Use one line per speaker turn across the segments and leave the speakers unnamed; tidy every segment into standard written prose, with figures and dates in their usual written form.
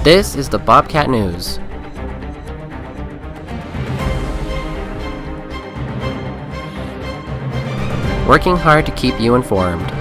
This is the Bobcat News. Working hard to keep you informed.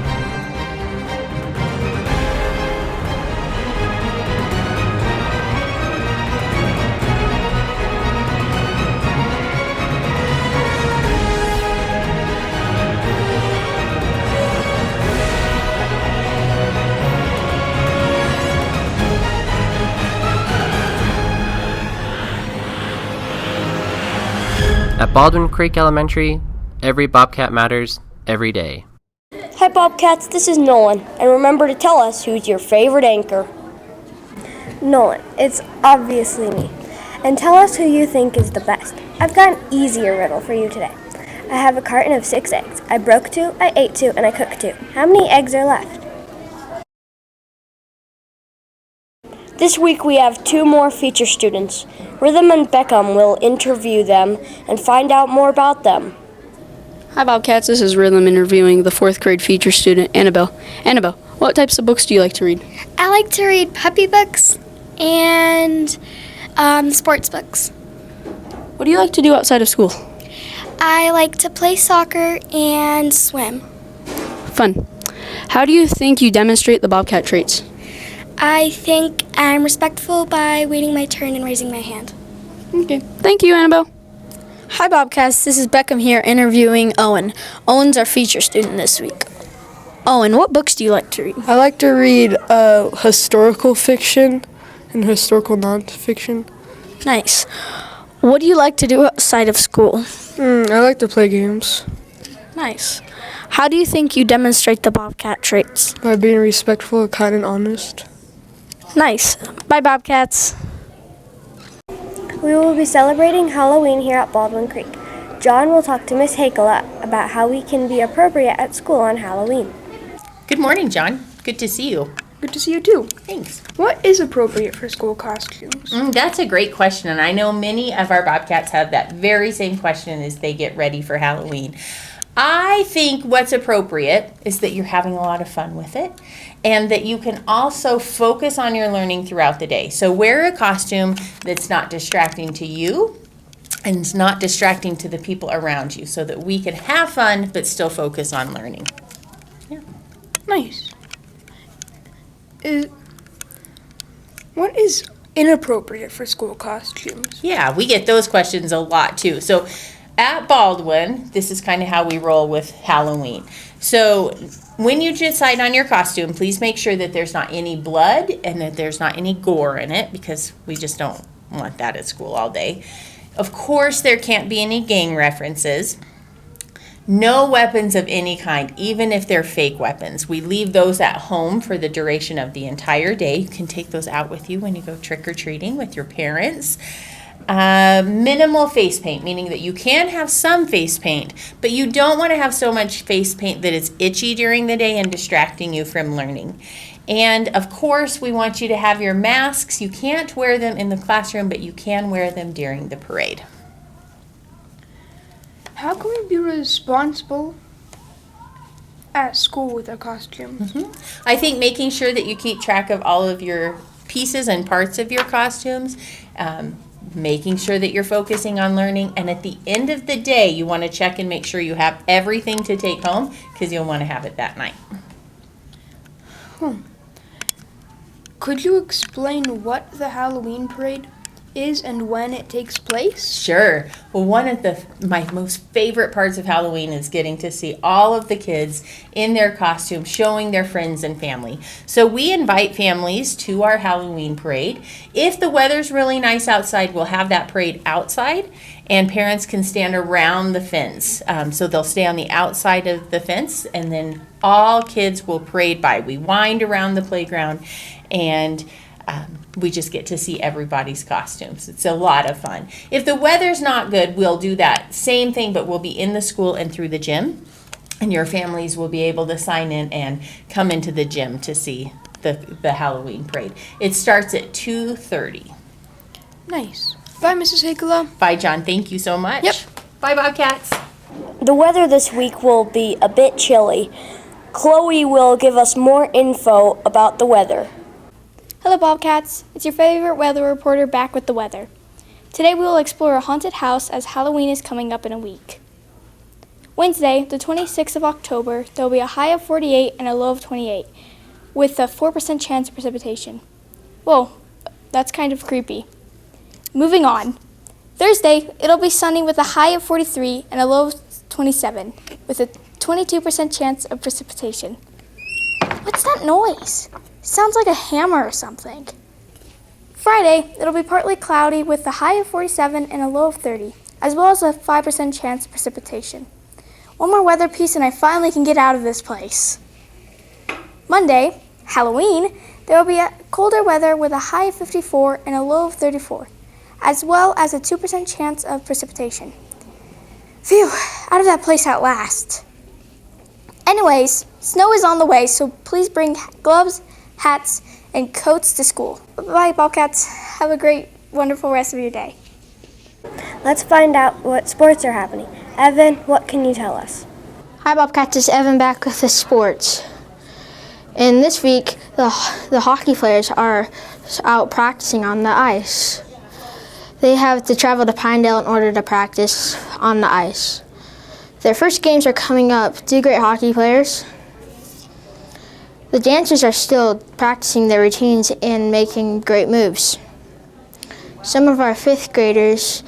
At Baldwin Creek Elementary, every Bobcat matters every day.
Hi Bobcats, this is Nolan, and remember to tell us who's your favorite anchor.
Nolan, it's obviously me. And tell us who you think is the best. I've got an easier riddle for you today. I have a carton of 6 eggs. I broke 2, I ate 2, and I cooked 2. How many eggs are left?
This week we have 2 more feature students. Rhythm and Beckham will interview them and find out more about them.
Hi Bobcats, this is Rhythm interviewing the 4th grade feature student, Annabelle. Annabelle, what types of books do you like to read?
I like to read puppy books and sports books.
What do you like to do outside of school?
I like to play soccer and swim.
Fun. How do you think you demonstrate the Bobcat traits?
I think I'm respectful by waiting my turn and raising my hand.
Okay, thank you, Annabelle.
Hi Bobcats, this is Beckham here interviewing Owen. Owen's our feature student this week. Owen, what books do you like to read?
I like to read historical fiction and historical nonfiction.
Nice. What do you like to do outside of school?
I like to play games.
Nice. How do you think you demonstrate the Bobcat traits?
By being respectful, kind, and honest.
Nice. Bye Bobcats.
We will be celebrating Halloween here at Baldwin Creek. John will talk to Miss Hakela about how we can be appropriate at school on Halloween.
Good morning, John. Good to see you.
Good to see you too.
Thanks.
What is appropriate for school costumes?
That's a great question, and I know many of our Bobcats have that very same question as they get ready for Halloween. I think what's appropriate is that you're having a lot of fun with it and that you can also focus on your learning throughout the day. So wear a costume that's not distracting to you and it's not distracting to the people around you so that we can have fun but still focus on learning. Yeah.
Nice. What is inappropriate for school costumes?
Yeah, we get those questions a lot too. So at Baldwin, this is kind of how we roll with Halloween. So when you decide on your costume, please make sure that there's not any blood and that there's not any gore in it because we just don't want that at school all day. Of course, there can't be any gang references. No weapons of any kind, even if they're fake weapons. We leave those at home for the duration of the entire day. You can take those out with you when you go trick-or-treating with your parents. Minimal face paint, meaning that you can have some face paint, but you don't want to have so much face paint that it's itchy during the day and distracting you from learning. And of course, we want you to have your masks. You can't wear them in the classroom, but you can wear them during the parade.
How can we be responsible at school with our costumes?
I think making sure that you keep track of all of your pieces and parts of your costumes, making sure that you're focusing on learning, and at the end of the day, you want to check and make sure you have everything to take home because you'll want to have it that night.
Could you explain what the Halloween parade is and when it takes place?
Sure. Well, one of my most favorite parts of Halloween is getting to see all of the kids in their costumes showing their friends and family. So we invite families to our Halloween parade. If the weather's really nice outside, we'll have that parade outside and parents can stand around the fence. So they'll stay on the outside of the fence and then all kids will parade by. We wind around the playground and we just get to see everybody's costumes. It's a lot of fun. If the weather's not good, we'll do that same thing, but we'll be in the school and through the gym. And your families will be able to sign in and come into the gym to see the Halloween parade. It starts at 2:30.
Nice. Bye, Mrs. Hakela.
Bye, John. Thank you so much.
Yep.
Bye, Bobcats.
The weather this week will be a bit chilly. Chloe will give us more info about the weather.
Hello, Bobcats. It's your favorite weather reporter back with the weather. Today we will explore a haunted house as Halloween is coming up in a week. Wednesday, the 26th of October, there will be a high of 48 and a low of 28, with a 4% chance of precipitation. Whoa, that's kind of creepy. Moving on. Thursday, it'll be sunny with a high of 43 and a low of 27, with a 22% chance of precipitation. What's that noise? Sounds like a hammer or something. Friday, it'll be partly cloudy with a high of 47 and a low of 30, as well as a 5% chance of precipitation. One more weather piece and I finally can get out of this place. Monday, Halloween, there will be a colder weather with a high of 54 and a low of 34, as well as a 2% chance of precipitation. Phew, out of that place at last. Anyways, snow is on the way, so please bring gloves, hats, and coats to school. Bye, Bobcats. Have a great, wonderful rest of your day.
Let's find out what sports are happening. Evan, what can you tell us?
Hi, Bobcats. It's Evan back with the sports. And this week, the hockey players are out practicing on the ice. They have to travel to Pinedale in order to practice on the ice. Their first games are coming up. Two great hockey players. The dancers are still practicing their routines and making great moves. Some of our 5th graders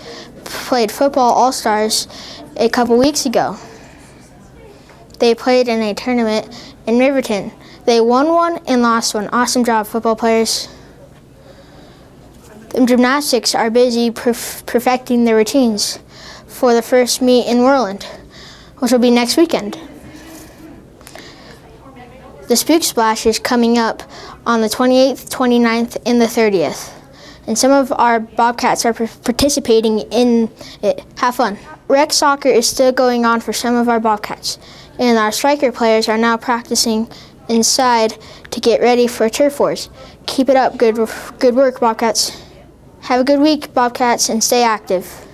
played football all-stars a couple weeks ago. They played in a tournament in Riverton. They won one and lost one. Awesome job, football players. The gymnastics are busy perfecting their routines for the first meet in Whirland, which will be next weekend. The Spook Splash is coming up on the 28th, 29th, and the 30th. And some of our Bobcats are participating in it. Have fun. Rec soccer is still going on for some of our Bobcats. And our striker players are now practicing inside to get ready for turf wars. Keep it up. Good work, Bobcats. Have a good week, Bobcats, and stay active.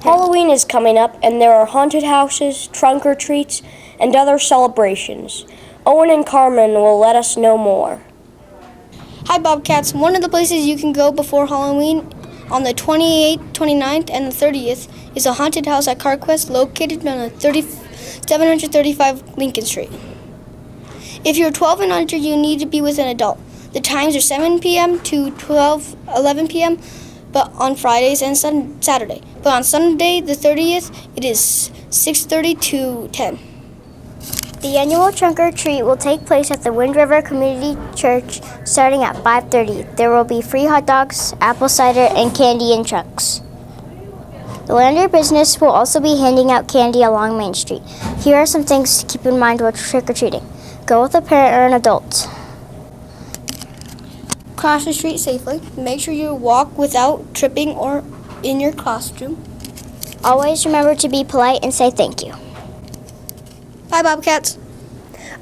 Halloween is coming up, and there are haunted houses, trunk or treats, and other celebrations. Owen and Carmen will let us know more.
Hi, Bobcats. One of the places you can go before Halloween on the 28th, 29th, and the 30th is a haunted house at CarQuest located on 735 Lincoln Street. If you're 12 and under, you need to be with an adult. The times are 7 p.m. to 11 p.m., but on Fridays and Saturday. But on Sunday, the 30th, it is 6:30 to 10.
The annual trunk or treat will take place at the Wind River Community Church starting at 5:30. There will be free hot dogs, apple cider, and candy in trunks. The Lander business will also be handing out candy along Main Street. Here are some things to keep in mind while trick-or-treating. Go with a parent or an adult.
Cross the street safely. Make sure you walk without tripping or in your costume.
Always remember to be polite and say thank you.
Bye, Bobcats.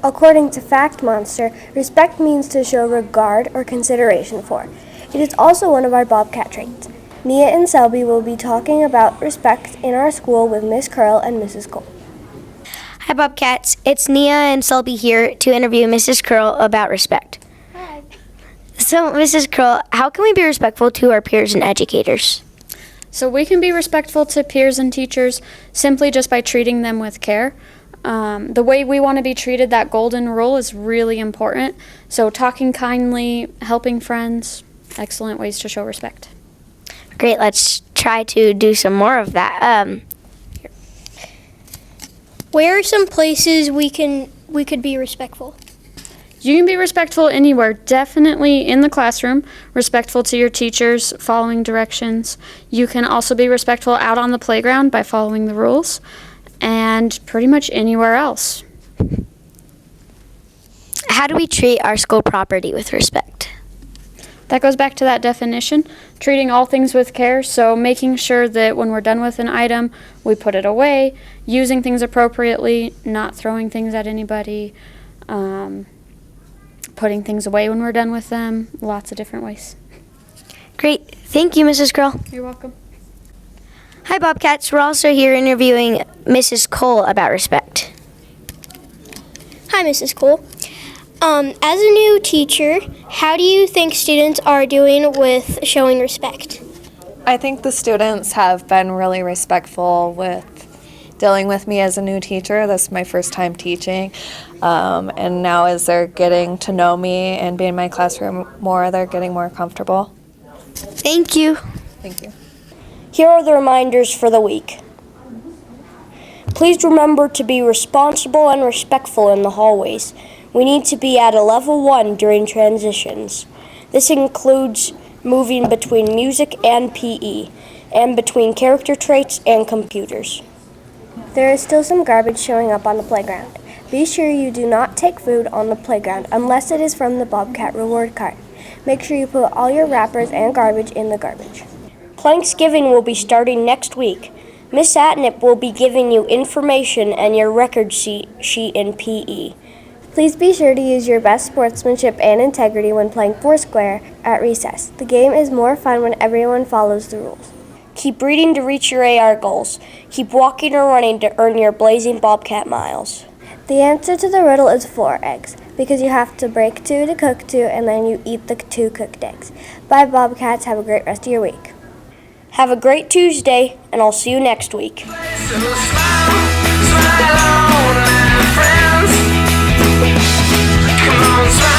According to Fact Monster, respect means to show regard or consideration for. It is also one of our Bobcat traits. Nia and Selby will be talking about respect in our school with Miss Curl and Mrs. Cole.
Hi, Bobcats. It's Nia and Selby here to interview Mrs. Curl about respect.
Hi.
So, Mrs. Curl, how can we be respectful to our peers and educators?
So we can be respectful to peers and teachers simply just by treating them with care. The way we want to be treated, that golden rule, is really important. So talking kindly, helping friends, excellent ways to show respect.
Great, let's try to do some more of that.
Where are some places we could be respectful?
You can be respectful anywhere, definitely in the classroom, respectful to your teachers, following directions. You can also be respectful out on the playground by following the rules, and pretty much anywhere else.
How do we treat our school property with respect?
That goes back to that definition, treating all things with care, so making sure that when we're done with an item, we put it away, using things appropriately, not throwing things at anybody, putting things away when we're done with them, lots of different ways.
Great. Thank you, Mrs. Curl.
You're welcome.
Hi, Bobcats. We're also here interviewing Mrs. Cole about respect.
Hi, Mrs. Cole.
As a new teacher, how do you think students are doing with showing respect?
I think the students have been really respectful with dealing with me as a new teacher. This is my first time teaching. And now as they're getting to know me and be in my classroom more, they're getting more comfortable.
Thank you.
Thank you.
Here are the reminders for the week. Please remember to be responsible and respectful in the hallways. We need to be at a level 1 during transitions. This includes moving between music and PE, and between character traits and computers.
There is still some garbage showing up on the playground. Be sure you do not take food on the playground unless it is from the Bobcat reward card. Make sure you put all your wrappers and garbage in the garbage.
Planksgiving will be starting next week. Miss Atnip will be giving you information and your record sheet in PE.
Please be sure to use your best sportsmanship and integrity when playing Foursquare at recess. The game is more fun when everyone follows the rules.
Keep reading to reach your AR goals. Keep walking or running to earn your blazing Bobcat miles.
The answer to the riddle is 4 eggs, because you have to break 2 to cook 2, and then you eat the 2 cooked eggs. Bye, Bobcats. Have a great rest of your week.
Have a great Tuesday, and I'll see you next week.
So smile on, friends. Come on, smile.